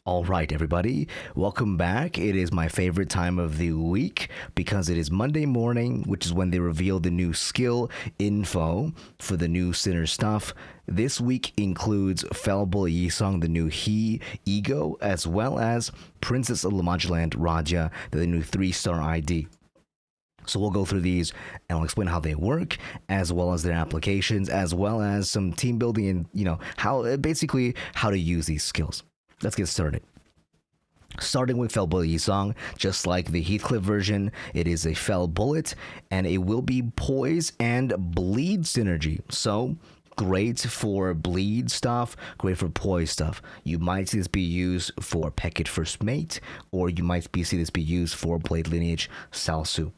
All right, everybody, welcome back. It is my favorite time of the week because it is Monday morning, which is when they reveal the new skill info for the new Sinner stuff. This week includes Fallible Yisang, the new He Ego, as well as Princess of Land Rodya, the new 3-star ID. So we'll go through these and I'll explain how they work, as well as their applications, as well as some team building and, how basically how to use these skills. Let's get started. Starting with Fell Bullet Yisang, just like the Heathcliff version, it is a Fell Bullet, and it will be Poise and Bleed synergy. So, great for Bleed stuff, great for Poise stuff. You might see this be used for Peckett First Mate, or you might see this be used for Blade Lineage Salsu.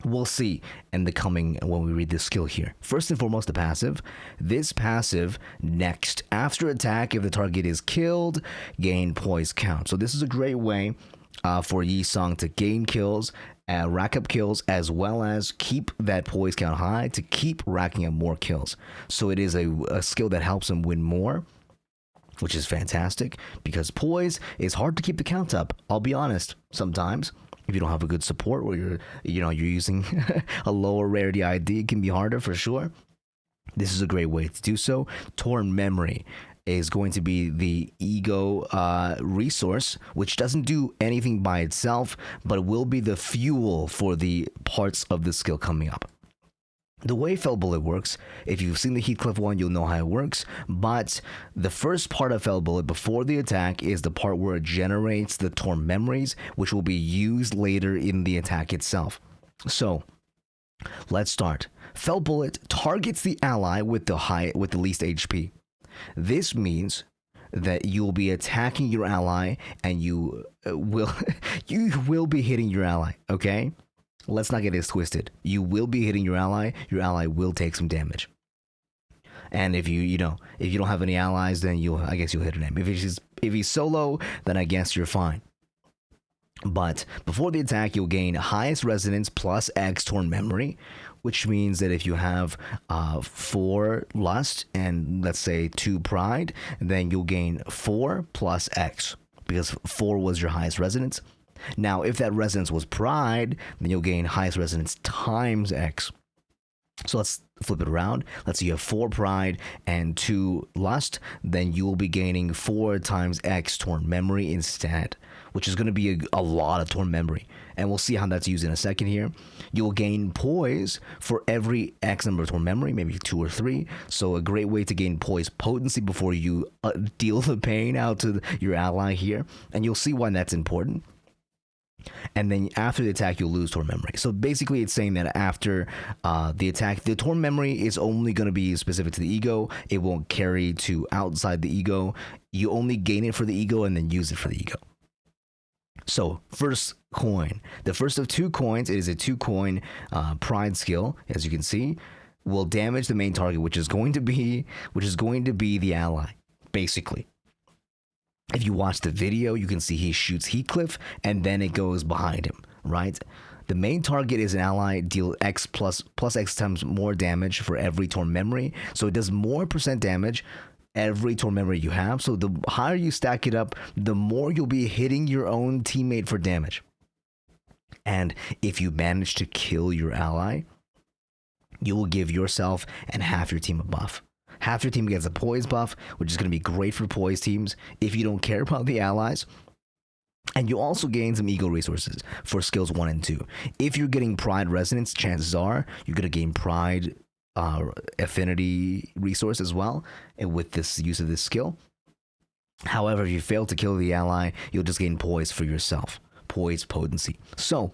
We'll see in the coming when we read this skill here. First and foremost, the passive. This passive, next, after attack, if the target is killed, gain poise count. So this is a great way for Yisang to gain kills, rack up kills, as well as keep that poise count high to keep racking up more kills. So it is a skill that helps him win more, which is fantastic because poise is hard to keep the count up. I'll be honest, sometimes. If you don't have a good support or you're using a lower rarity ID, it can be harder for sure. This is a great way to do so. Torn Memory is going to be the ego resource, which doesn't do anything by itself, but will be the fuel for the parts of the skill coming up. The way Fell Bullet works, if you've seen the Heathcliff one, you'll know how it works, but the first part of Fell Bullet before the attack is the part where it generates the Torn Memories, which will be used later in the attack itself. So, let's start. Fell Bullet targets the ally with the least HP. This means that you will be attacking your ally and you will be hitting your ally, okay? Let's not get this twisted. You will be hitting your ally will take some damage. And if you don't have any allies, then I guess you'll hit him. If he's solo, then I guess you're fine. But before the attack, you'll gain highest resonance plus X Torn Memory, which means that if you have 4 lust and let's say 2 pride, then you'll gain 4 plus X because 4 was your highest resonance. Now, if that resonance was pride, then you'll gain highest resonance times X. So let's flip it around. Let's say you have 4 pride and 2 lust, then you will be gaining 4 times X Torn Memory instead, which is going to be a lot of Torn Memory. And we'll see how that's used in a second here. You'll gain poise for every X number of Torn Memory, maybe 2 or 3. So a great way to gain poise potency before you deal the pain out to your ally here. And you'll see why that's important. And then after the attack, you'll lose Torn Memory. So basically, it's saying that after the attack, the Torn Memory is only going to be specific to the ego. It won't carry to outside the ego. You only gain it for the ego and then use it for the ego. So first coin, the first of 2 coins, it is a 2-coin pride skill, as you can see, will damage the main target, which is going to be the ally, basically. If you watch the video, you can see he shoots Heathcliff, and then it goes behind him, right? The main target is an ally, deal X plus X times more damage for every Torn Memory. So it does more % damage every Torn Memory you have. So the higher you stack it up, the more you'll be hitting your own teammate for damage. And if you manage to kill your ally, you will give yourself and half your team a buff. Half your team gets a poise buff, which is going to be great for poise teams if you don't care about the allies. And you also gain some ego resources for skills 1 and 2. If you're getting pride resonance, chances are you're going to gain pride affinity resource as well with this use of this skill. However, if you fail to kill the ally, you'll just gain poise for yourself. Poise potency. So,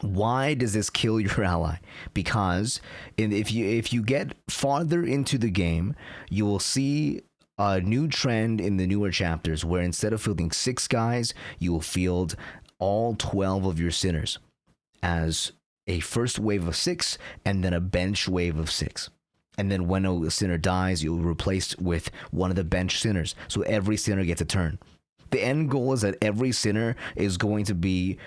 why does this kill your ally? Because if you get farther into the game, you will see a new trend in the newer chapters where instead of fielding 6 guys, you will field all 12 of your sinners as a first wave of 6 and then a bench wave of 6. And then when a sinner dies, you'll replace with one of the bench sinners. So every sinner gets a turn. The end goal is that every sinner is going to be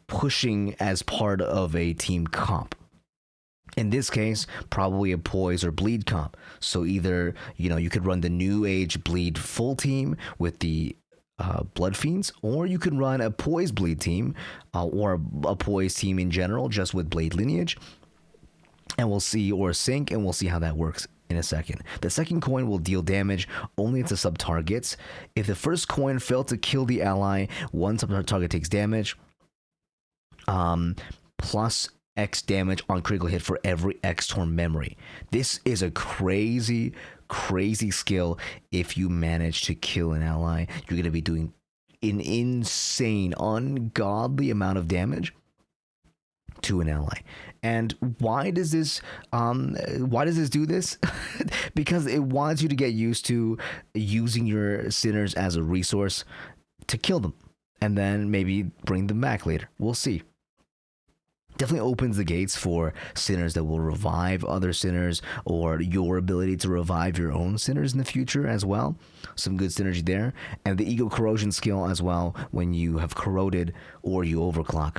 pushing as part of a team comp. In this case, probably a poise or bleed comp. So either, you could run the new age bleed full team with the Blood Fiends, or you can run a Poise Bleed team, or a Poise team in general, just with Blade lineage, and we'll see, or Sync, and we'll see how that works in a second. The second coin will deal damage only to sub targets. If the first coin failed to kill the ally, one sub target takes damage, plus X damage on critical hit for every X torn memory. This is a crazy skill. If you manage to kill an ally, you're going to be doing an insane, ungodly amount of damage to an ally. And why does this do this? Because it wants you to get used to using your sinners as a resource to kill them, and then maybe bring them back later. We'll see. Definitely opens the gates for sinners that will revive other sinners, or your ability to revive your own sinners in the future as well. Some good synergy there. And the ego corrosion skill as well, when you have corroded or you overclock.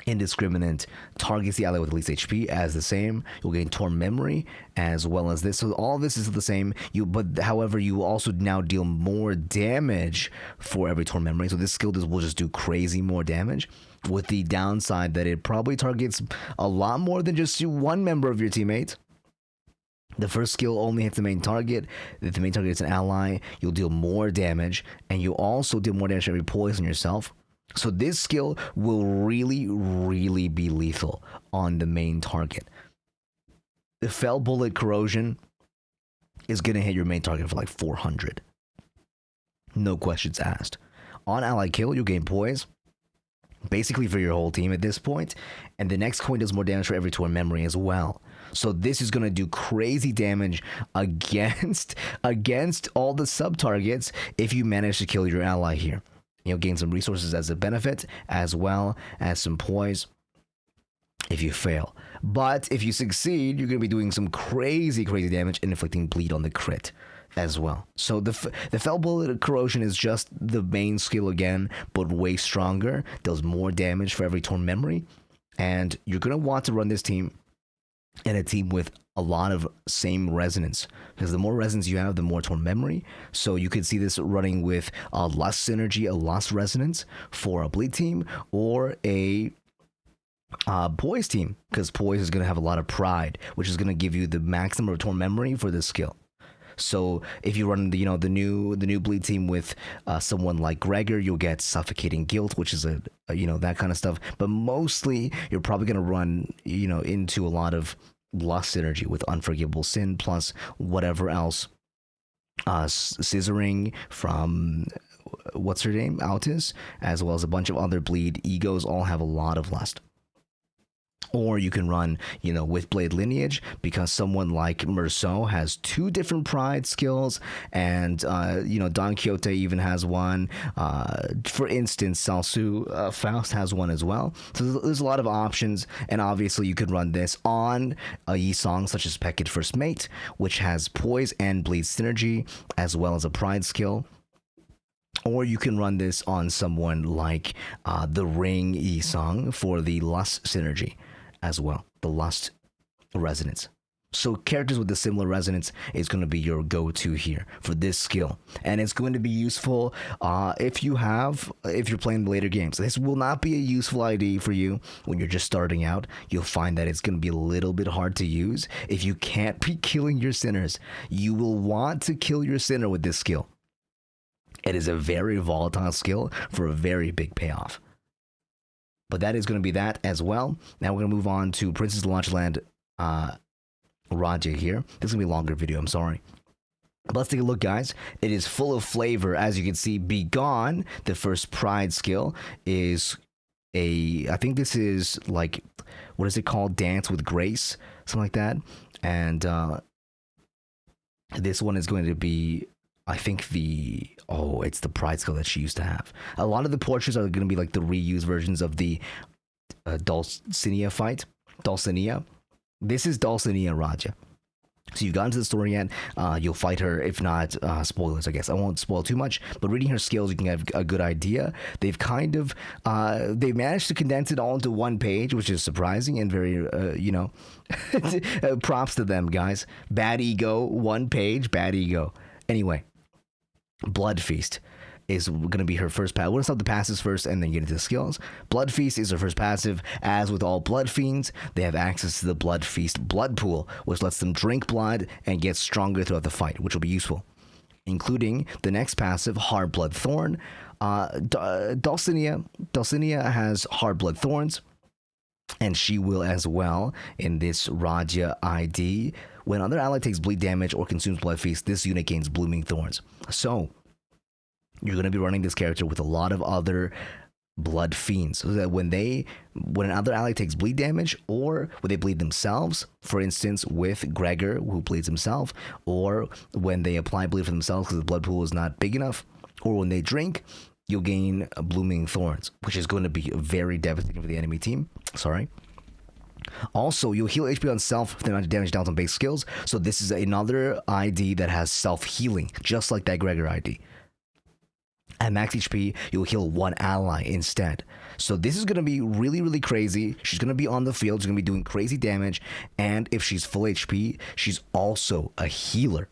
Indiscriminate targets the ally with least HP as the same. You'll gain torn memory as well as this. So all this is the same. But however, you will also now deal more damage for every torn memory. So this skill will just do crazy more damage, with the downside that it probably targets a lot more than just one member of your teammates. The first skill only hits the main target. If the main target is an ally, you'll deal more damage, and you also deal more damage to every poison yourself. So this skill will really be lethal on the main target. The Fell Bullet Corrosion is going to hit your main target for like 400. No questions asked. On ally kill, you'll gain poise, basically for your whole team at this point, and the next coin does more damage for every torn memory as well. So this is going to do crazy damage against all the sub targets if you manage to kill your ally here. You'll gain some resources as a benefit, as well as some poise if you fail. But if you succeed, you're going to be doing some crazy damage and inflicting bleed on the crit as well. So the Fell Bullet Corrosion is just the main skill again, but way stronger. Does more damage for every torn memory. And you're going to want to run this team in a team with a lot of same resonance, because the more resonance you have, the more torn memory. So you could see this running with a lust synergy, a lust resonance for a bleed team, or a poise team, because poise is going to have a lot of pride, which is going to give you the maximum of torn memory for this skill. So if you run the new bleed team with someone like Gregor, you'll get suffocating guilt, which is a that kind of stuff. But mostly you're probably going to run into a lot of lust synergy with unforgivable sin, plus whatever else. Scissoring from what's her name, Altis, as well as a bunch of other bleed egos, all have a lot of lust. Or you can run, with Blade Lineage, because someone like Merceau has two different pride skills, and, Don Quixote even has one. For instance, Salsu Faust has one as well. So there's a lot of options, and obviously you could run this on a Yisang such as Peckett First Mate, which has Poise and Bleed Synergy, as well as a pride skill. Or you can run this on someone like the Ring Yisang for the Lust Synergy as well, the Lust Resonance. So characters with the similar resonance is going to be your go-to here for this skill. And it's going to be useful if you're playing the later games. This will not be a useful ID for you when you're just starting out. You'll find that it's going to be a little bit hard to use. If you can't be killing your sinners, you will want to kill your sinner with this skill. It is a very volatile skill for a very big payoff. But that is going to be that as well. Now we're going to move on to Princess Launchland Rodya here. This is going to be a longer video, I'm sorry. But let's take a look, guys. It is full of flavor. As you can see, Be Gone, the first pride skill, is I think this is like, what is it called? Dance with Grace? Something like that. And this one is going to be, I think it's the pride skill that she used to have. A lot of the portraits are going to be like the reused versions of the Dulcinea fight. Dulcinea. This is Dulcinea Rodya. So you've gotten to the story yet, you'll fight her. If not, spoilers, I guess. I won't spoil too much, but reading her skills, you can have a good idea. They've they've managed to condense it all into one page, which is surprising and very, props to them, guys. Bad ego, one page, bad ego. Anyway. Blood Feast. is going to be her first pass. We're going to start the passes first and then get into the skills. Blood Feast is her first passive. As with all Blood Fiends, they have access to the Blood Feast blood pool, which lets them drink blood and get stronger throughout the fight, which will be useful, including the next passive, Hard Blood Thorn. Dulcinea has Hard Blood Thorns, and she will as well in this Rodya ID. When other ally takes bleed damage or consumes Blood Feast, this unit gains Blooming Thorns. So you're going to be running this character with a lot of other Blood Fiends, so that when another ally takes bleed damage, or when they bleed themselves, for instance with Gregor who bleeds himself, or when they apply bleed for themselves because the blood pool is not big enough, or when they drink, you'll gain Blooming Thorns, which is going to be very devastating for the enemy team. Also, you'll heal HP on self if the amount of damage dealt on base skills. So this is another ID that has self-healing, just like that Gregor ID. At max HP, you'll heal one ally instead. So this is going to be really, really crazy. She's going to be on the field. She's going to be doing crazy damage. And if she's full HP, she's also a healer.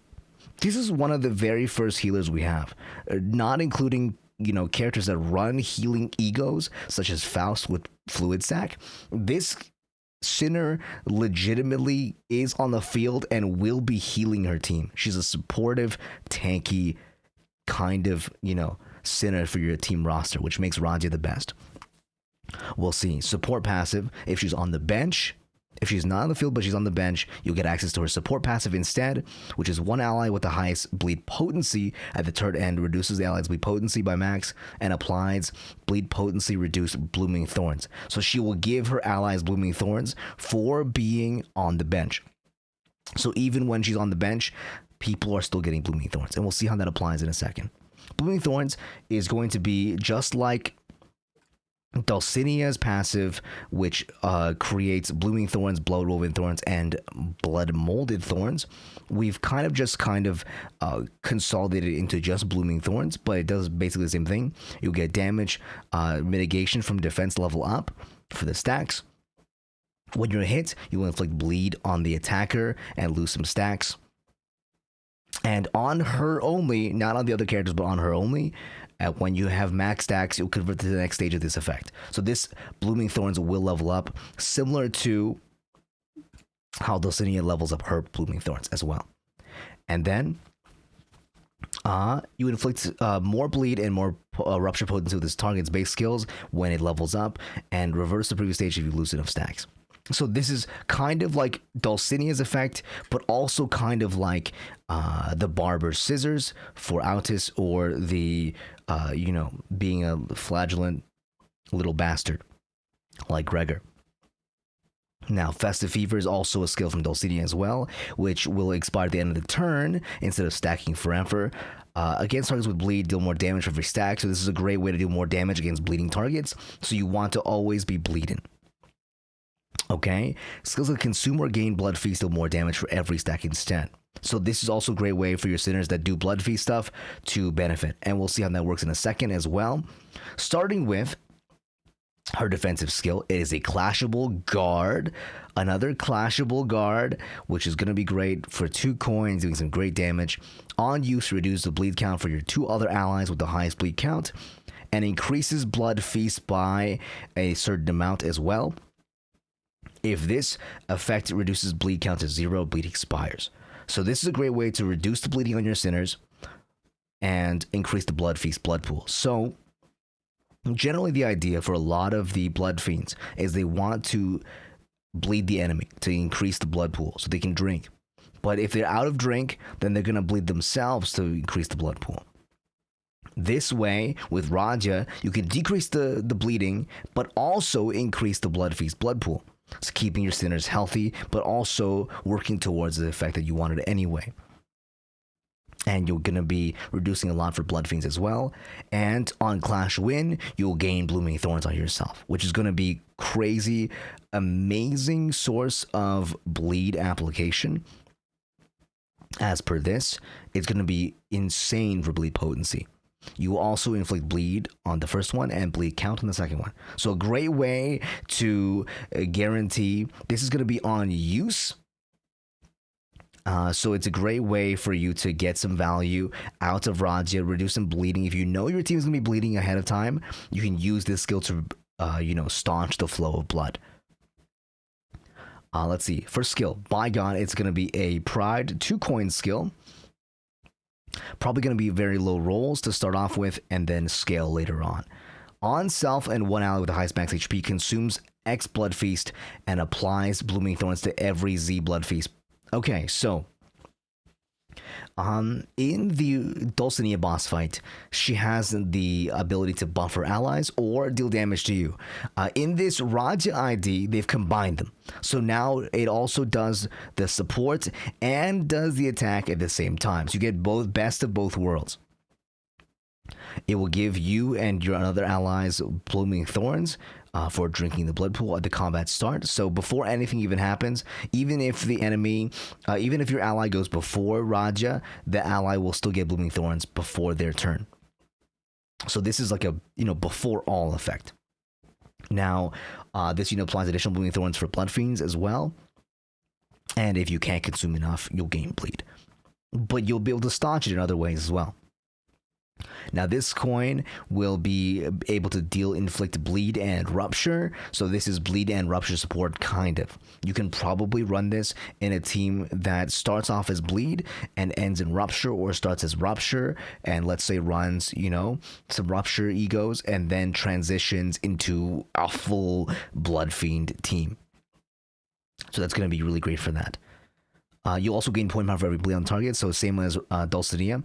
This is one of the very first healers we have, not including, characters that run healing egos, such as Faust with Fluid Sac. This Sinner legitimately is on the field and will be healing her team. She's a supportive, tanky kind of, Sinner for your team roster, which makes Rodya the best. We'll see. Support passive, if she's on the bench. If she's not on the field, but she's on the bench, you'll get access to her support passive instead, which is one ally with the highest bleed potency at the turret end, reduces the ally's bleed potency by max, and applies bleed potency reduced Blooming Thorns. So she will give her allies Blooming Thorns for being on the bench. So even when she's on the bench, people are still getting Blooming Thorns, and we'll see how that applies in a second. Blooming Thorns is going to be just like Dulcinea's passive, which creates Blooming Thorns, Blood Woven Thorns, and Blood Molded Thorns. We've kind of consolidated it into just Blooming Thorns, but it does basically the same thing. You'll get damage mitigation from defense level up for the stacks. When you're hit, you will inflict bleed on the attacker and lose some stacks. And on her only, not on the other characters, but on her only, when you have max stacks, you'll convert to the next stage of this effect. So this Blooming Thorns will level up, similar to how Dulcinea levels up her Blooming Thorns as well. And then you inflict more bleed and more rupture potency with this target's base skills when it levels up, and reverse the previous stage if you lose enough stacks. So this is kind of like Dulcinea's effect, but also kind of like the Barber's Scissors for Autis, or the, being a flagellant little bastard like Gregor. Now, Festive Fever is also a skill from Dulcinea as well, which will expire at the end of the turn instead of stacking forever. Against targets with bleed, deal more damage for every stack. So this is a great way to do more damage against bleeding targets. So you want to always be bleeding. Okay, skills that consume or gain Blood Feast deal more damage for every stack instead. So this is also a great way for your Sinners that do Blood Feast stuff to benefit. And we'll see how that works in a second as well. Starting with her defensive skill, it is a clashable guard. Another clashable guard, which is going to be great for 2 coins, doing some great damage. On use, reduce the bleed count for your 2 other allies with the highest bleed count, and increases Blood Feast by a certain amount as well. If this effect reduces bleed count to 0, bleed expires. So this is a great way to reduce the bleeding on your Sinners and increase the Blood Feast blood pool. So generally the idea for a lot of the Blood Fiends is they want to bleed the enemy to increase the blood pool so they can drink. But if they're out of drink, then they're going to bleed themselves to increase the blood pool. This way, with Rodya, you can decrease the bleeding, but also increase the Blood Feast blood pool. It's keeping your Sinners healthy, but also working towards the effect that you wanted anyway. And you're going to be reducing a lot for Blood Fiends as well. And on Clash Win, you'll gain Blooming Thorns on yourself, which is going to be crazy, amazing source of bleed application. As per this, it's going to be insane for bleed potency. You will also inflict bleed on the first one and bleed count on the second one. So a great way to guarantee this is going to be on use So it's a great way for you to get some value out of Rodya, reduce some bleeding. If you know your team's gonna be bleeding ahead of time, you can use this skill to, staunch the flow of blood. Let's see. First skill, by God, it's gonna be a Pride 2-coin skill. Probably gonna be very low rolls to start off with, and then scale later on. On self and one ally with the highest max HP consumes X Blood Feast and applies Blooming Thorns to every Z Blood Feast. Okay, so in the Dulcinea boss fight, she has the ability to buff her allies or deal damage to you. In this Rodya ID, they've combined them. So now it also does the support and does the attack at the same time. So you get both best of both worlds. It will give you and your other allies Blooming Thorns for drinking the blood pool at the combat start. So before anything even happens, even if the enemy, even if your ally goes before Rodya, the ally will still get Blooming Thorns before their turn. So this is like a, before all effect. Now, this, applies additional Blooming Thorns for Blood Fiends as well. And if you can't consume enough, you'll gain bleed. But you'll be able to staunch it in other ways as well. Now this coin will be able to inflict bleed and rupture. So this is bleed and rupture support, kind of. You can probably run this in a team that starts off as bleed and ends in rupture, or starts as rupture and let's say runs, some rupture egos and then transitions into a full blood fiend team. So that's going to be really great for that. You'll also gain point power for every bleed on target. So same as Dulcinea.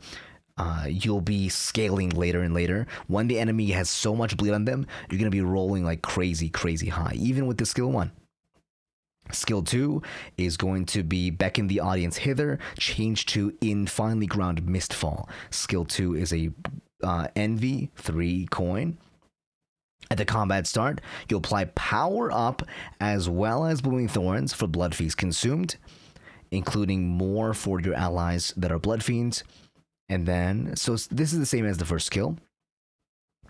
You'll be scaling later and later. When the enemy has so much bleed on them, you're going to be rolling like crazy high, even with the skill 1. Skill 2 is going to be beckon the audience hither, change to in finely ground mistfall. Skill 2 is a envy 3 coin. At the combat start, you'll apply power up as well as Blooming Thorns for Blood Feast consumed, including more for your allies that are Blood Fiends. And then, so this is the same as the first skill.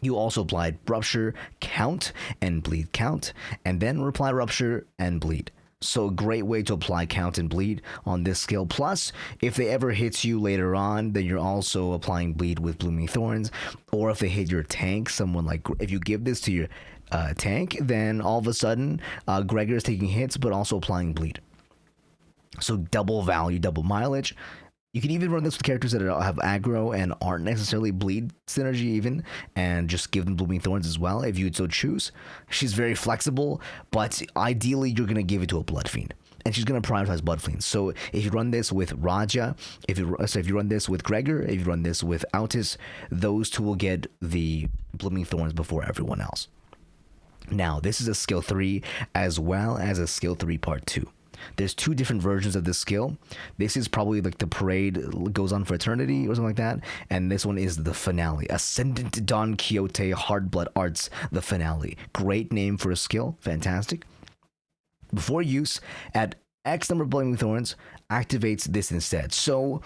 You also applied Rupture, Count, and Bleed Count, and then apply Rupture and Bleed. So a great way to apply Count and Bleed on this skill. Plus, if they ever hit you later on, then you're also applying Bleed with Blooming Thorns. Or if they hit your tank, someone like, if you give this to your tank, then all of a sudden, Gregor is taking hits, but also applying Bleed. So double value, double mileage. You can even run this with characters that have aggro and aren't necessarily bleed synergy even, and just give them Blooming Thorns as well if you'd so choose. She's very flexible, but ideally you're going to give it to a Blood Fiend. And she's going to prioritize Blood Fiends. So if you run this with Rodya, if you run this with Gregor, if you run this with Autis, those two will get the Blooming Thorns before everyone else. Now, this is a skill 3 as well as a skill 3 part 2. There's 2 different versions of this skill. This is probably like the parade goes on for eternity or something like that. And this one is the finale. Ascendant Don Quixote Hardblood Arts, the finale. Great name for a skill. Fantastic. Before use, at X number of Blooming Thorns, activates this instead. So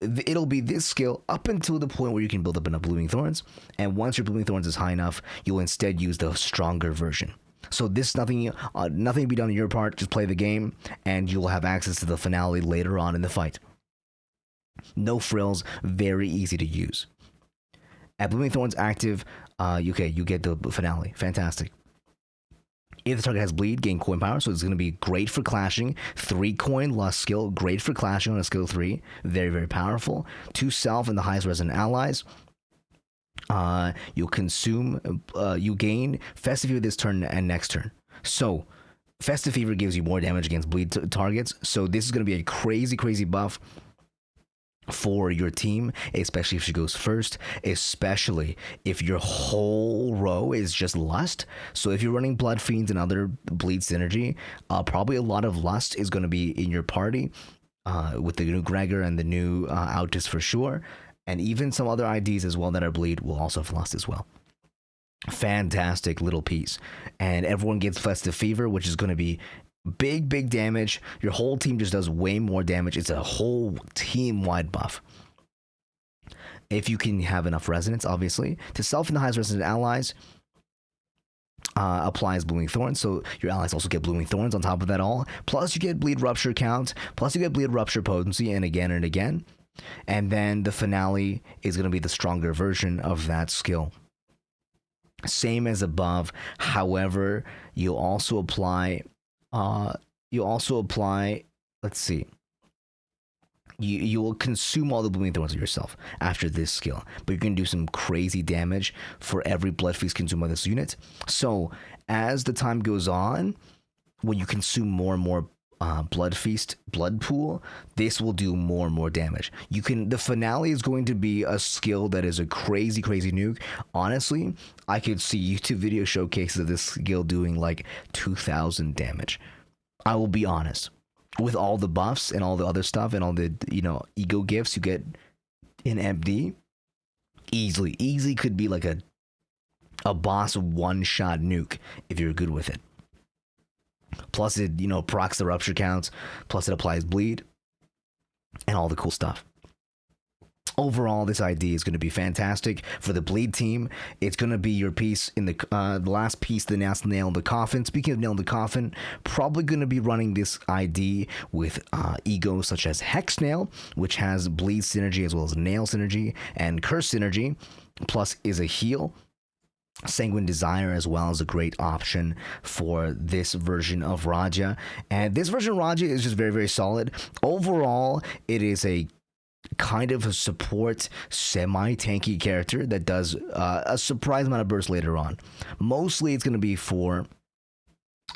it'll be this skill up until the point where you can build up enough Blooming Thorns. And once your Blooming Thorns is high enough, you'll instead use the stronger version. So this nothing to be done on your part. Just play the game, and you'll have access to the finale later on in the fight. No frills, very easy to use. At Blooming Thorns active, you get the finale. Fantastic. If the target has bleed, gain coin power, so it's going to be great for clashing. 3 coin lust skill, great for clashing on a skill 3. Very, very powerful. 2 self and the highest resonant allies. You gain Festive Fever this turn and next turn. So Festive Fever gives you more damage against bleed targets. So this is going to be a crazy buff for your team, especially if she goes first, especially if your whole row is just lust. So if you're running Blood Fiends and other bleed synergy, probably a lot of lust is going to be in your party with the new Gregor and the new Autis for sure. And even some other IDs as well that are bleed will also have lust as well. Fantastic little piece. And everyone gets Festive Fever, which is going to be big damage. Your whole team just does way more damage. It's a whole team-wide buff. If you can have enough resonance, obviously. To self and the highest resonant allies, applies Blooming Thorns, so your allies also get Blooming Thorns on top of that all. Plus, you get Bleed Rupture count, plus you get Bleed Rupture potency, and again. And then the finale is going to be the stronger version of that skill. Same as above. However, you'll also apply. Let's see. You will consume all the Blooming Thorns yourself after this skill, but you're going to do some crazy damage for every Blood Feast consumed by this unit. So as the time goes on, when you consume more and more Blood Feast blood pool, this will do more and more damage. The finale is going to be a skill that is a crazy nuke. Honestly, I could see YouTube video showcases of this skill doing like 2,000 damage. I will be honest. With all the buffs and all the other stuff and all the, ego gifts you get in MD, easily could be like a boss one-shot nuke if you're good with it. Plus it, procs the rupture counts, plus it applies bleed, and all the cool stuff. Overall, this ID is going to be fantastic for the Bleed team. It's going to be your piece in the last piece, the last nail in the coffin. Speaking of nail in the coffin, probably going to be running this ID with egos such as Hex Nail, which has Bleed synergy as well as Nail synergy and Curse synergy, plus is a heal. Sanguine Desire as well is a great option for this version of Rodya. And this version of Rodya is just very solid. Overall, it is a kind of a support semi-tanky character that does a surprise amount of burst later on. Mostly it's going to be for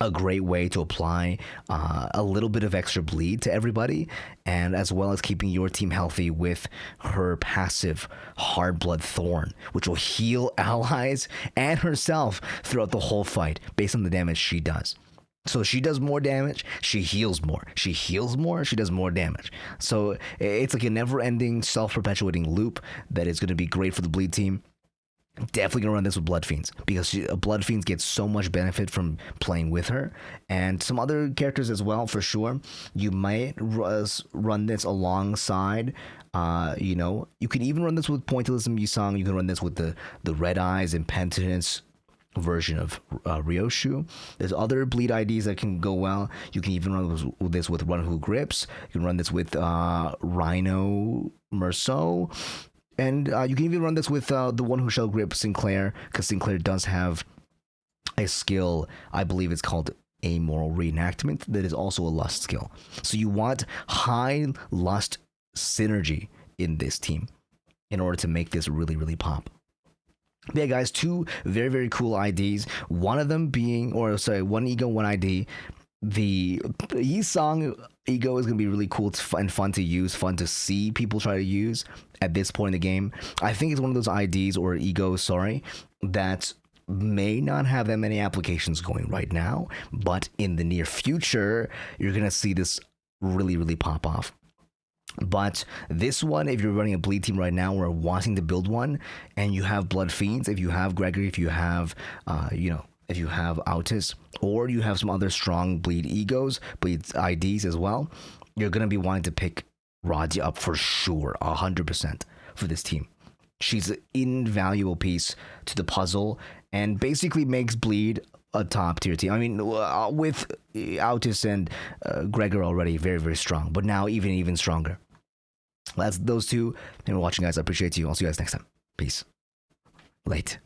a great way to apply a little bit of extra bleed to everybody, and as well as keeping your team healthy with her passive Hard Blood Thorn, which will heal allies and herself throughout the whole fight based on the damage she does. So she does more damage, she heals more. She heals more, she does more damage. So it's like a never-ending, self-perpetuating loop that is going to be great for the Bleed team. Definitely going to run this with Blood Fiends, because Blood Fiends get so much benefit from playing with her. And some other characters as well, for sure. You might run this alongside, you can even run this with Pointillism Yisang. You can run this with the Red Eyes and Penitence version of Ryoshu. There's other Bleed IDs that can go well. You can even run this with Run Who Grips. You can run this with Rhino Merceau. And you can even run this with the one who shall grip Sinclair, because Sinclair does have a skill, I believe it's called Amoral Reenactment, that is also a Lust skill. So you want high Lust synergy in this team in order to make this really pop. But yeah, guys, two very cool IDs. One of them being, one ego, one ID. The Yisang ego is going to be really cool and fun to use, fun to see people try to use at this point in the game. I think it's one of those IDs or egos, that may not have that many applications going right now, but in the near future, you're going to see this really pop off. But this one, if you're running a Bleed team right now or wanting to build one, and you have Blood Fiends, if you have Gregory, if you have, if you have Autis, or you have some other strong Bleed egos, Bleed IDs as well, you're going to be wanting to pick Rodya up for sure, 100% for this team. She's an invaluable piece to the puzzle and basically makes Bleed a top tier team. I mean, with Autis and Gregor already very strong, but now even stronger. That's those two. Thanks for watching, guys. I appreciate you. I'll see you guys next time. Peace. Late.